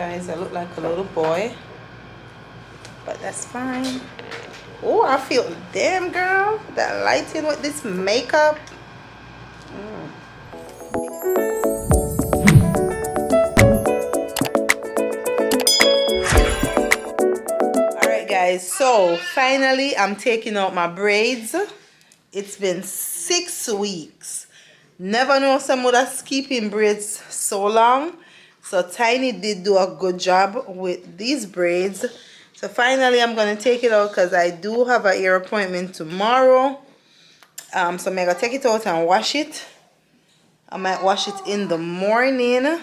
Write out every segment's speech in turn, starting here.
Guys, I look like a little boy, but that's fine. Oh, I feel, damn girl, that lighting with this makeup. Alright guys, so finally I'm taking out my braids. It's been 6 weeks. Never know someone that's keeping braids so long. So Tiny did do a good job with these braids. So finally I'm going to take it out because I do have a hair appointment tomorrow. So I'm going to take it out and wash it. I might wash it in the morning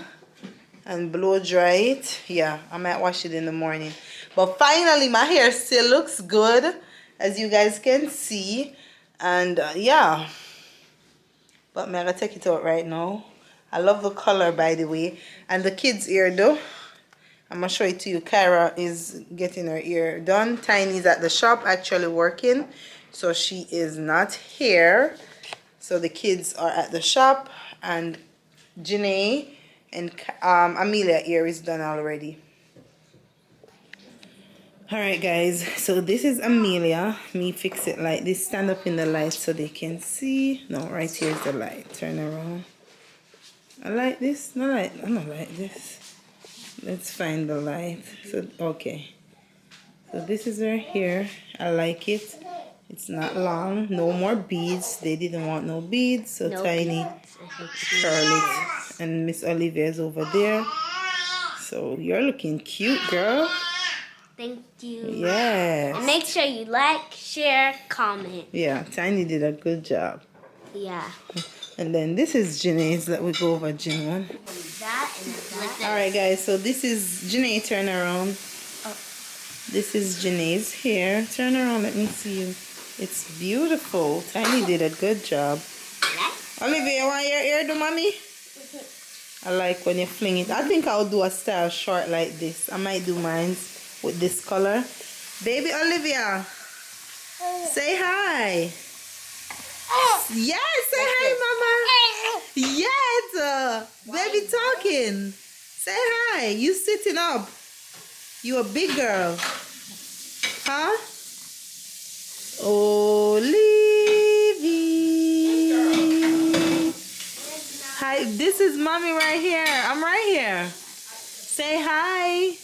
and blow dry it. Yeah, I might wash it in the morning. But finally my hair still looks good, as you guys can see. And yeah, but I'm gonna take it out right now. I love the color, by the way. And the kids' ear though, I'm gonna show it to you. Kyra is getting her ear done. Tiny's at the shop actually working, so she is not here. So the kids are at the shop, and Janae and Amelia ear is done already. Alright guys, so this is Amelia. Me fix it like this. Stand up in the light so they can see. No, right here is the light. Turn around. I like this. No light. I don't like this. Let's find the light. So okay. So this is her hair. I like it. It's not long. No more beads. They didn't want no beads. So no Tiny curl it. And Miss Olivia is over there. So you're looking cute, girl. Thank you. Yes. And make sure you like, share, comment. Yeah, Tiny did a good job. Yeah. And then this is Janae's. Let me go over Janae one. Alright guys, so this is Janae. Turn around. Oh. This is Janae's hair. Turn around, let me see you. It's beautiful. Tiny did a good job. Olivia, you want your hair do, mommy? I like when you fling it. I think I'll do a style short like this. I might do mine with this color. Baby Olivia, say hi. Yes, say hi, mama. Yes, baby talking. Say hi. You sitting up. You a big girl. Huh? Olivia. Hi, this is mommy right here. I'm right here. Say hi.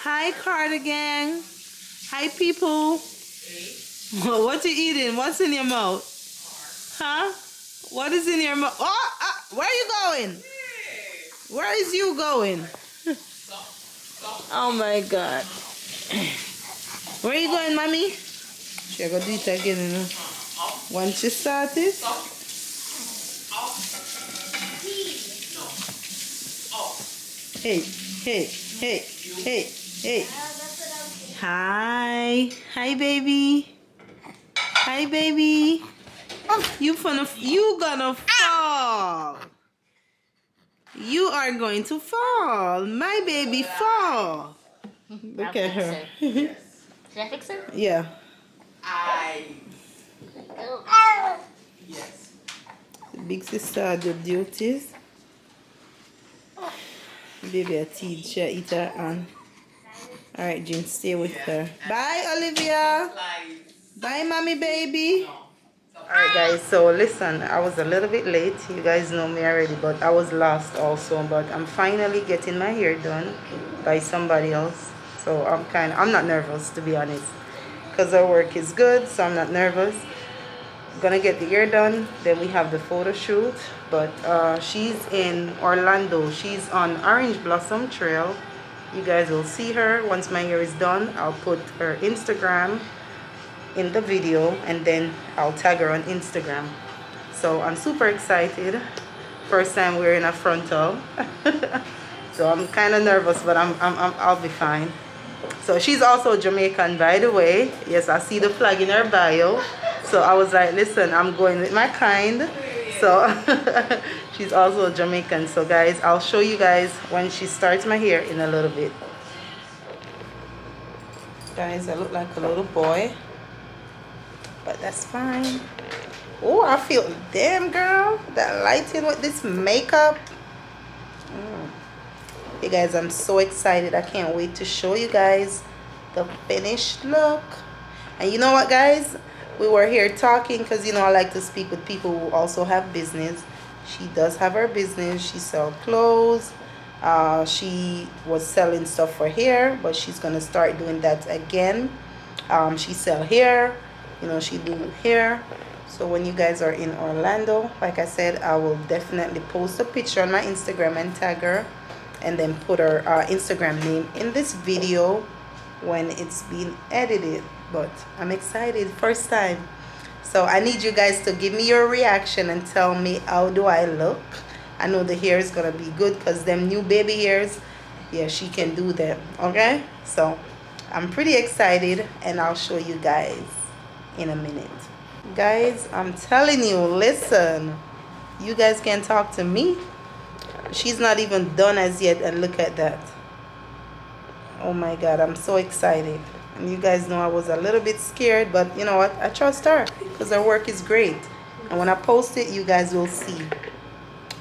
Hi, Cardigan. Hi, people. What you eating? What's in your mouth? Huh? What is in your mouth? Oh, where are you going? Where is you going? Oh my God. Where are you going, mommy? She's going to do it again, you know. Once you start it. Hey, hey, hey, hey, hey. Hi. Hi, baby. Hi, baby. You gonna fall. You are going to fall. My baby fall. Look at her. Should I fix her? Yeah. Yes. The big sister had the duties. Baby a teacher, eat her on. Alright, Jean, stay with her. Bye, Olivia. Bye, mommy, baby. Alright guys, so listen, I was a little bit late. You guys know me already, but I was lost also. But I'm finally getting my hair done by somebody else. So I'm not nervous, to be honest, because our work is good, so I'm not nervous. I'm gonna get the hair done, then we have the photo shoot. But she's in Orlando. She's on Orange Blossom Trail. You guys will see her once my hair is done. I'll put her Instagram in the video, and then I'll tag her on Instagram. So I'm super excited. First time wearing a frontal. So I'm kind of nervous, but I'll be fine. So she's also Jamaican, by the way. Yes, I see the flag in her bio. So I was like, listen, I'm going with my kind. So she's also Jamaican. So guys, I'll show you guys when she starts my hair in a little bit. Guys, I look like a little boy, but that's fine. Oh, I feel, damn girl, that lighting with this makeup. Hey guys, I'm so excited. I can't wait to show you guys the finished look. And you know what, guys, we were here talking because you know I like to speak with people who also have business. She does have her business. She sells clothes. She was selling stuff for hair, but she's gonna start doing that again. She sell hair, you know, she do hair. So when you guys are in Orlando, like I said, I will definitely post a picture on my Instagram and tag her, and then put her Instagram name in this video when it's been edited. But I'm excited, first time. So I need you guys to give me your reaction and tell me how do I look. I know the hair is gonna be good because them new baby hairs, yeah, she can do them. Okay, so I'm pretty excited, and I'll show you guys in a minute. Guys, I'm telling you, listen, you guys can talk to me. She's not even done as yet, and look at that. Oh my god, I'm so excited. And you guys know I was a little bit scared, but you know what, I trust her because her work is great. And when I post it, you guys will see.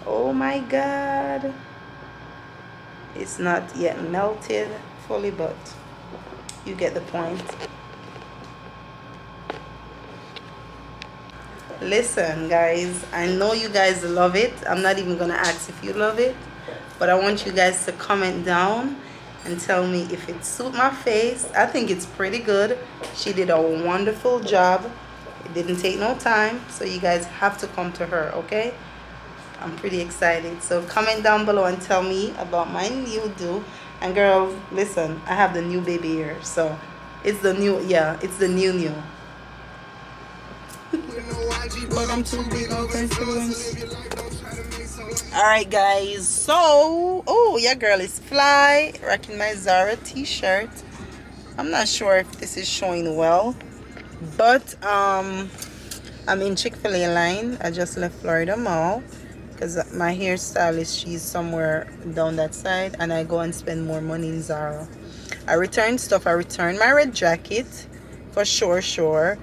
Oh my god, it's not yet melted fully, but you get the point. Listen guys, I know you guys love it. I'm not even gonna ask if you love it, but I want you guys to comment down and tell me if it suit my face. I think it's pretty good. She did a wonderful job. It didn't take no time, so you guys have to come to her, okay? I'm pretty excited. So comment down below and tell me about my new do. And girls, listen, I have the new baby here, so it's the new, yeah, it's the new. But I'm too big of influence. Alright guys, so oh, your girl is fly, rocking my Zara t-shirt. I'm not sure if this is showing well, but I'm in Chick-fil-A line. I just left Florida Mall because my hairstylist, she's somewhere down that side, and I go and spend more money in Zara. I returned stuff. I returned my red jacket for sure.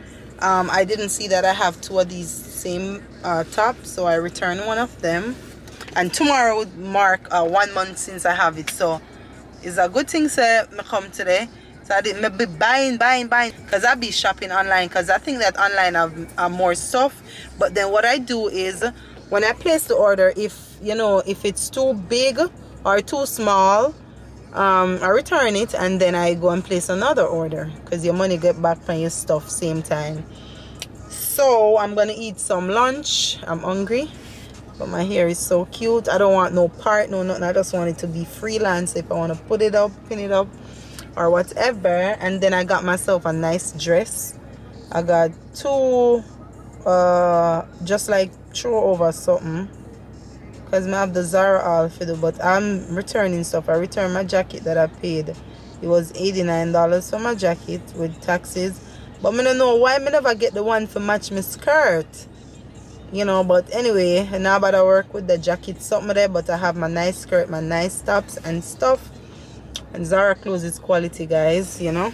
I didn't see that I have two of these same tops, so I returned one of them. And tomorrow would mark 1 month since I have it, so it's a good thing to come today. So I didn't be buying because I be shopping online because I think that online have more stuff. But then what I do is when I place the order, if you know, if it's too big or too small, I return it, and then I go and place another order because your money get back from your stuff same time. So I'm gonna eat some lunch. I'm hungry, but my hair is so cute. I don't want no part, no nothing. I just want it to be freelance. If I want to put it up, pin it up, or whatever. And then I got myself a nice dress. I got two just like throw over something because I have the Zara outfit, but I'm returning stuff. I returned my jacket that I paid. It was $89 for my jacket with taxes, but I don't know why I never get the one to match my skirt, you know. But anyway, now about I work with the jacket something there, but I have my nice skirt, my nice tops and stuff. And Zara clothes is quality, guys, you know.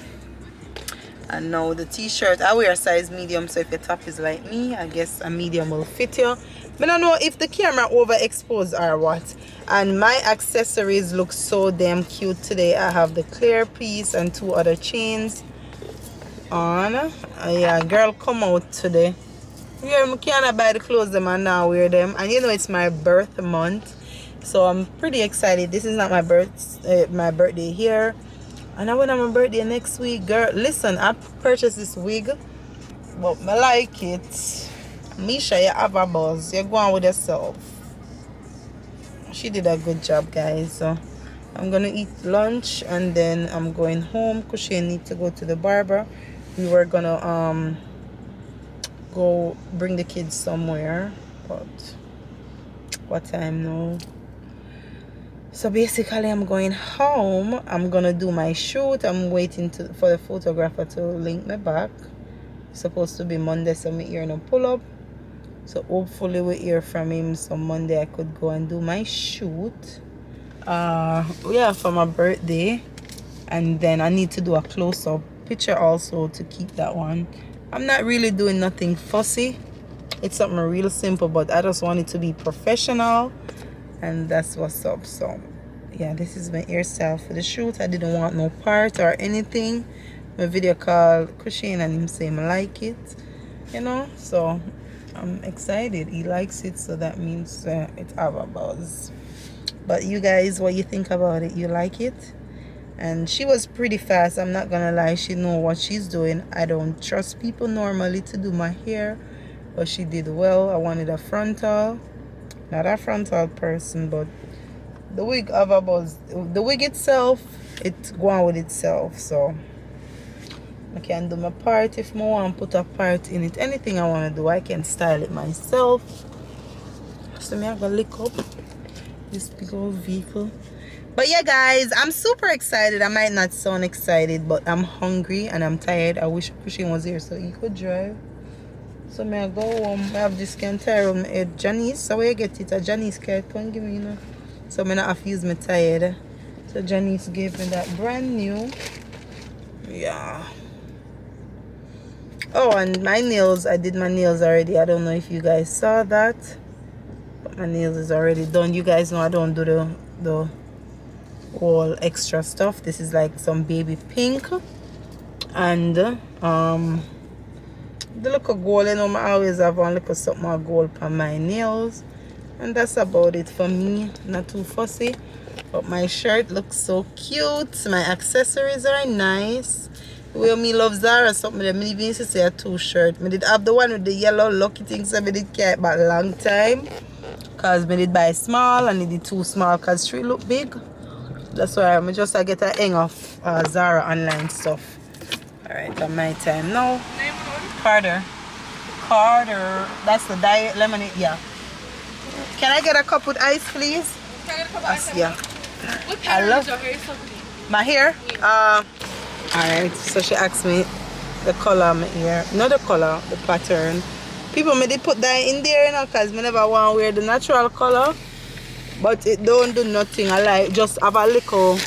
And now the t-shirt, I wear a size medium, so if your top is like me, I guess a medium will fit you. I don't know if the camera overexposed or what. And my accessories look so damn cute today. I have the clear piece and two other chains on. Yeah, girl come out today. Yeah, I can't buy the clothes them and now wear them. And you know it's my birth month, so I'm pretty excited. This is not my birthday here. And I went on my birthday next week, girl. Listen, I purchased this wig, but I like it. Misha, you have a buzz. You're going with yourself. She did a good job, guys. So I'm gonna eat lunch and then I'm going home because she need to go to the barber. We were gonna go bring the kids somewhere, but what time now? So basically I'm going home. I'm gonna do my shoot. I'm waiting for the photographer to link me back. Supposed to be Monday, so my ear no pull up. So hopefully we hear from him, so Monday I could go and do my shoot. Yeah, for my birthday. And then I need to do a close-up picture also to keep that one. I'm not really doing nothing fussy. It's something real simple, but I just want it to be professional. And that's what's up. So yeah, this is my hairstyle for the shoot. I didn't want no part or anything. My video called Kushin and him saying I like it, you know. So I'm excited. He likes it, so that means it have a buzz. But you guys, what you think about it? You like it? And she was pretty fast, I'm not gonna lie. She know what she's doing. I don't trust people normally to do my hair, but she did well. I wanted a frontal, not a frontal person, but the wig have a buzz. The wig itself, it's going with itself. So I can do my part if I want to put a part in it. Anything I want to do, I can style it myself. So me I gonna lick up this big old vehicle. But yeah, guys, I'm super excited. I might not sound excited, but I'm hungry and I'm tired. I wish Kushin was here so he could drive. So may I go home. I have this can tire on my head. Janice, so where you get it? A Janice car can give me, you know. So I not have to use my tired. So Janice gave me that brand new. Yeah. Oh, and my nails, I did my nails already. I don't know if you guys saw that, but my nails is already done. You guys know I don't do the all extra stuff. This is like some baby pink and the little gold, you know, I always have one little something more gold on my nails, and that's about it for me. Not too fussy, but my shirt looks so cute. My accessories are nice. The way me love Zara something that me even used to say a 2 shirt. Me did have the one with the yellow lucky things, so me did carry it back a long time because me did buy small and it did too small because 3 look big. That's why I'm just I get a hang of Zara online stuff. Alright, on my time now. Carter. That's the diet lemonade. Yeah. Can I get a cup with ice, please? Can I get a cup of ice? Yeah. What I pattern love is your hair so clean? my hair. Alright. So she asked me the color of my hair. Not the color, the pattern. People may they put that in there, you know, because me never want to wear the natural color. But it don't do nothing. I like just have a little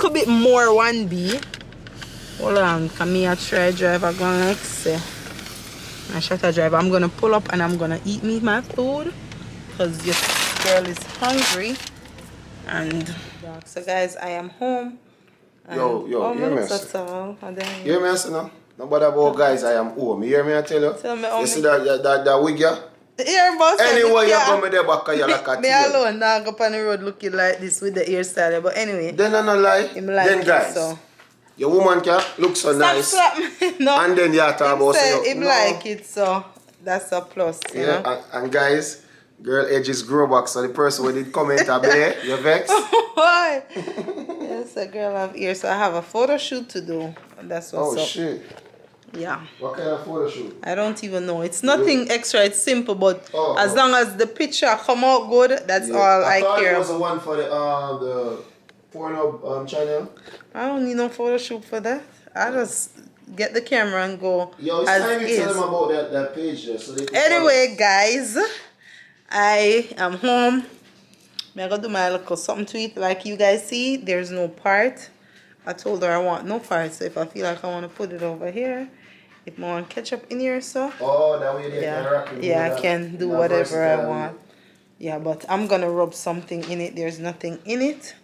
bit more 1B. Hold on, come here, try drive. I'm gonna like say I shut a drive. I'm gonna pull up and I'm gonna eat me my food because this girl is hungry. And so guys, I am home. Yo, hear me hear me now? Nobody about guys, I am home. You hear me I tell you? Tell me you see that wig yeah? Anyway, you come there back you like a me alone now go on the road looking like this with the hairstyle. But anyway, then I not lie. Then guys, so. Your woman can look so nice. Slap me. No. And then you talk about say him no. like it, so that's a plus. You know? And guys, girl edges grow back, so the person who did comment a bear, you vex. Why? Yes, a girl have ears, so I have a photo shoot to do. And that's what's up. Oh shit. Yeah. What kind of photo shoot? I don't even know. It's nothing extra. It's simple, but as long as the picture come out good, that's all I thought care. It was the one for the porno channel. I don't need no photo shoot for that. I just get the camera and go. Yo, it's time you tell them about that page there, so they can anyway, guys, I am home. I'm gonna do my little something to eat. Like you guys see, there's no part. I told her I want no part, so if I feel like I want to put it over here. If I want ketchup in here, so that way I can do whatever I want. Yeah, but I'm gonna rub something in it. There's nothing in it,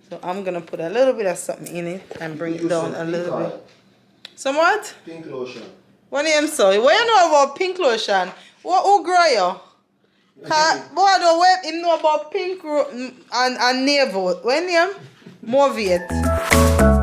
so I'm gonna put a little bit of something in it and bring it down a little bit. Some what? Pink lotion. What name so? What you know about pink lotion? Who grow you? Boy, don't wait him know about pink and navel. What name? Moviate.